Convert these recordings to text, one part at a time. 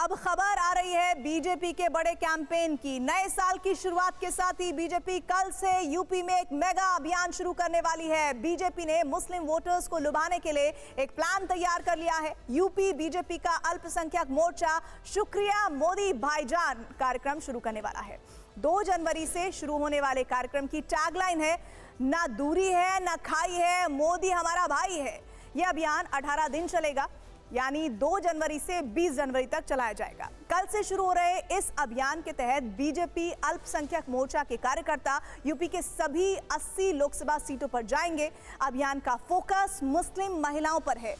अब खबर आ रही है बीजेपी के बड़े कैंपेन की। नए साल की शुरुआत के साथ ही बीजेपी कल से यूपी में एक मेगा अभियान शुरू करने वाली है। बीजेपी ने मुस्लिम वोटर्स को लुभाने के लिए एक प्लान तैयार कर लिया है। यूपी बीजेपी का अल्पसंख्यक मोर्चा शुक्रिया मोदी भाईजान कार्यक्रम शुरू करने वाला है। 2 जनवरी से शुरू होने वाले कार्यक्रम की टैगलाइन है, ना दूरी है ना खाई है, मोदी हमारा भाई है। यह अभियान 18 दिन चलेगा, यानी 2 जनवरी से 20 जनवरी तक चलाया जाएगा। कल से शुरू हो रहे इस अभियान के तहत बीजेपी अल्पसंख्यक मोर्चा के कार्यकर्ता यूपी के सभी 80 लोकसभा सीटों पर जाएंगे। अभियान का फोकस मुस्लिम महिलाओं पर है।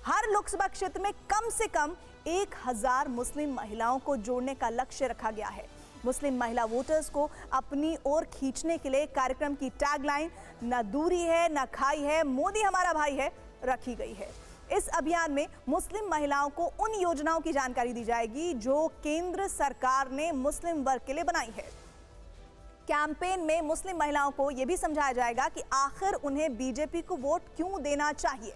हर लोकसभा क्षेत्र में कम से कम 1000 मुस्लिम महिलाओं को जोड़ने का लक्ष्य रखा गया है। मुस्लिम महिला वोटर्स को अपनी ओर खींचने के लिए कार्यक्रम की टैगलाइन न दूरी है न खाई है, मोदी हमारा भाई है रखी गई है। इस अभियान में मुस्लिम महिलाओं को उन योजनाओं की जानकारी दी जाएगी जो केंद्र सरकार ने मुस्लिम वर्ग के लिए बनाई है। कैंपेन में मुस्लिम महिलाओं को यह भी समझाया जाएगा कि आखिर उन्हें बीजेपी को वोट क्यों देना चाहिए।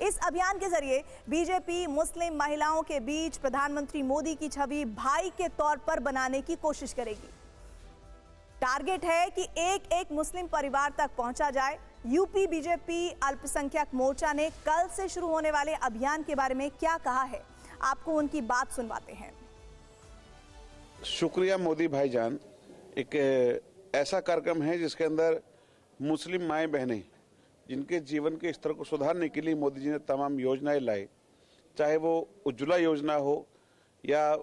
इस अभियान के जरिए बीजेपी मुस्लिम महिलाओं के बीच प्रधानमंत्री मोदी की छवि भाई के तौर पर बनाने की कोशिश करेगी। टारगेट है कि एक मुस्लिम परिवार तक पहुंचा जाए। यूपी बीजेपी अल्पसंख्यक मोर्चा ने कल से शुरू होने वाले अभियान के बारे में क्या कहा है, आपको उनकी बात सुनवाते हैं। शुक्रिया मोदी भाईजान एक ऐसा कार्यक्रम है जिसके अंदर मुस्लिम माएँ बहनें जिनके जीवन के स्तर को सुधारने के लिए मोदी जी ने तमाम योजनाएं लाई, चाहे वो उज्ज्वला योजना हो या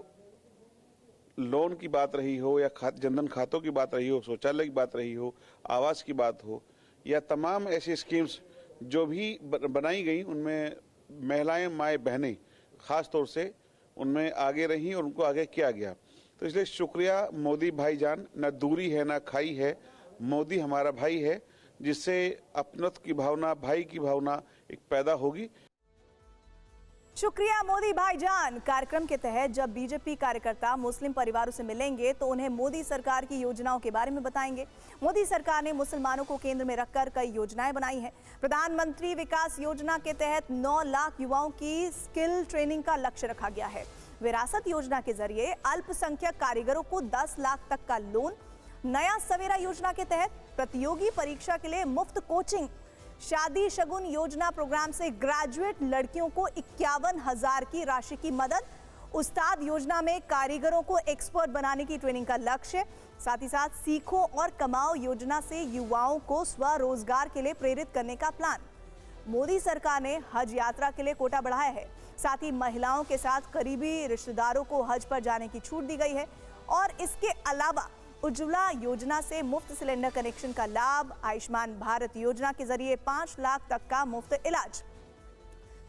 लोन की बात रही हो या जनधन खातों की बात रही हो, शौचालय की बात रही हो, आवास की बात हो, या तमाम ऐसी स्कीम्स जो भी बनाई गई, उनमें महिलाएं माएँ बहनें खास तौर से उनमें आगे रहीं और उनको आगे किया गया। तो इसलिए शुक्रिया मोदी भाईजान, न दूरी है ना खाई है, मोदी हमारा भाई है, जिससे अपनत्व की भावना, भाई की भावना एक पैदा होगी। शुक्रिया मोदी भाईजान कार्यक्रम के तहत जब बीजेपी कार्यकर्ता मुस्लिम परिवारों से मिलेंगे तो उन्हें मोदी सरकार की योजनाओं के बारे में बताएंगे। मोदी सरकार ने मुसलमानों को केंद्र में रखकर कई योजनाएं बनाई हैं। प्रधानमंत्री विकास योजना के तहत 9 लाख युवाओं की स्किल ट्रेनिंग का लक्ष्य रखा गया है। विरासत योजना के जरिए अल्पसंख्यक कारीगरों को 10 लाख तक का लोन। नया सवेरा योजना के तहत प्रतियोगी परीक्षा के लिए मुफ्त कोचिंग। शादी शगुन योजना प्रोग्राम से ग्रेजुएट लड़कियों को 51,000 की राशि की मदद। उस्ताद योजना में कारीगरों को एक्सपर्ट बनाने की ट्रेनिंग का लक्ष्य। साथ ही साथ सीखो और कमाओ योजना से युवाओं को स्वरोजगार के लिए प्रेरित करने का प्लान। मोदी सरकार ने हज यात्रा के लिए कोटा बढ़ाया है। साथ ही महिलाओं के साथ करीबी रिश्तेदारों को हज पर जाने की छूट दी गई है। और इसके अलावा उज्ज्वला योजना से मुफ्त सिलेंडर कनेक्शन का लाभ। आयुष्मान भारत योजना के जरिए 5 लाख तक का मुफ्त इलाज।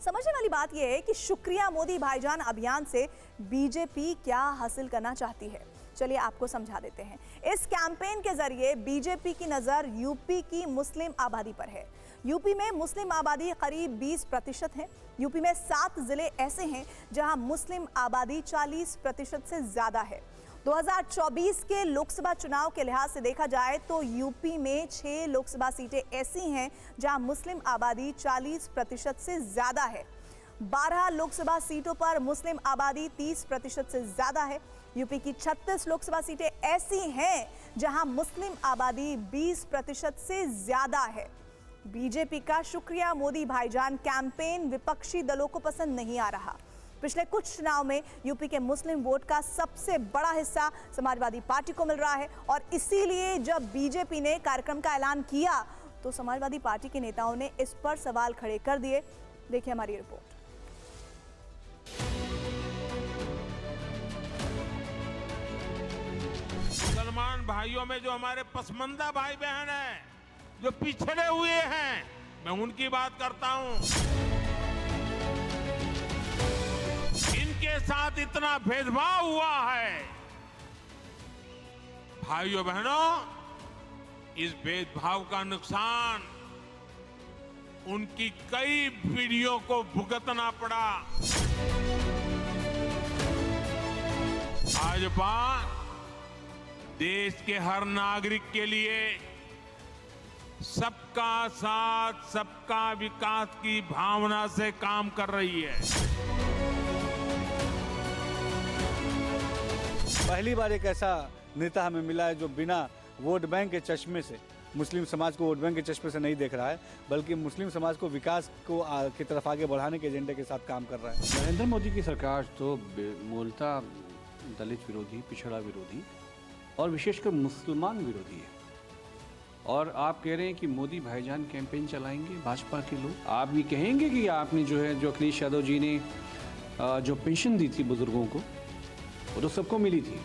समझने वाली बात यह है कि शुक्रिया मोदी भाईजान अभियान से बीजेपी क्या हासिल करना चाहती है। चलिए आपको समझा देते हैं। इस कैंपेन के जरिए बीजेपी की नजर यूपी की मुस्लिम आबादी पर है। यूपी में मुस्लिम आबादी करीब 20% है। यूपी में 7 जिले ऐसे हैं जहां मुस्लिम आबादी 40% से ज्यादा है। 2024 के लोकसभा चुनाव के लिहाज से देखा जाए तो यूपी में 6 लोकसभा सीटें ऐसी हैं जहां मुस्लिम आबादी 40% से ज्यादा है। 12 लोकसभा सीटों पर मुस्लिम आबादी 30% से ज्यादा है। यूपी की 36 लोकसभा सीटें ऐसी हैं जहां मुस्लिम आबादी 20% से ज्यादा है। बीजेपी का शुक्रिया मोदी भाईजान कैंपेन विपक्षी दलों को पसंद नहीं आ रहा। पिछले कुछ चुनाव में यूपी के मुस्लिम वोट का सबसे बड़ा हिस्सा समाजवादी पार्टी को मिल रहा है और इसीलिए जब बीजेपी ने कार्यक्रम का ऐलान किया तो समाजवादी पार्टी के नेताओं ने इस पर सवाल खड़े कर दिए। देखिए हमारी रिपोर्ट। मुसलमान भाइयों में जो हमारे पसमानदा भाई बहन हैं, जो पिछड़े हुए हैं, मैं उनकी बात करता हूं। इनके साथ इतना भेदभाव हुआ है। भाइयों बहनों, इस भेदभाव का नुकसान उनकी कई पीढ़ियों को भुगतना पड़ा। भाजपा देश के हर नागरिक के लिए सबका साथ सबका विकास की भावना से काम कर रही है। पहली बार एक ऐसा नेता हमें मिला है जो बिना वोट बैंक के चश्मे से मुस्लिम समाज को वोट बैंक के चश्मे से नहीं देख रहा है, बल्कि मुस्लिम समाज को विकास को की तरफ आगे बढ़ाने के एजेंडे के साथ काम कर रहा है। नरेंद्र मोदी की सरकार तो मूलतः दलित विरोधी, पिछड़ा विरोधी और विशेषकर मुसलमान विरोधी है। और आप कह रहे हैं कि मोदी भाईजान कैंपेन चलाएंगे भाजपा के लोग। आप भी कहेंगे कि आपने जो अखिलेश यादव जी ने जो पेंशन दी थी बुजुर्गों को, वो तो सबको मिली थी।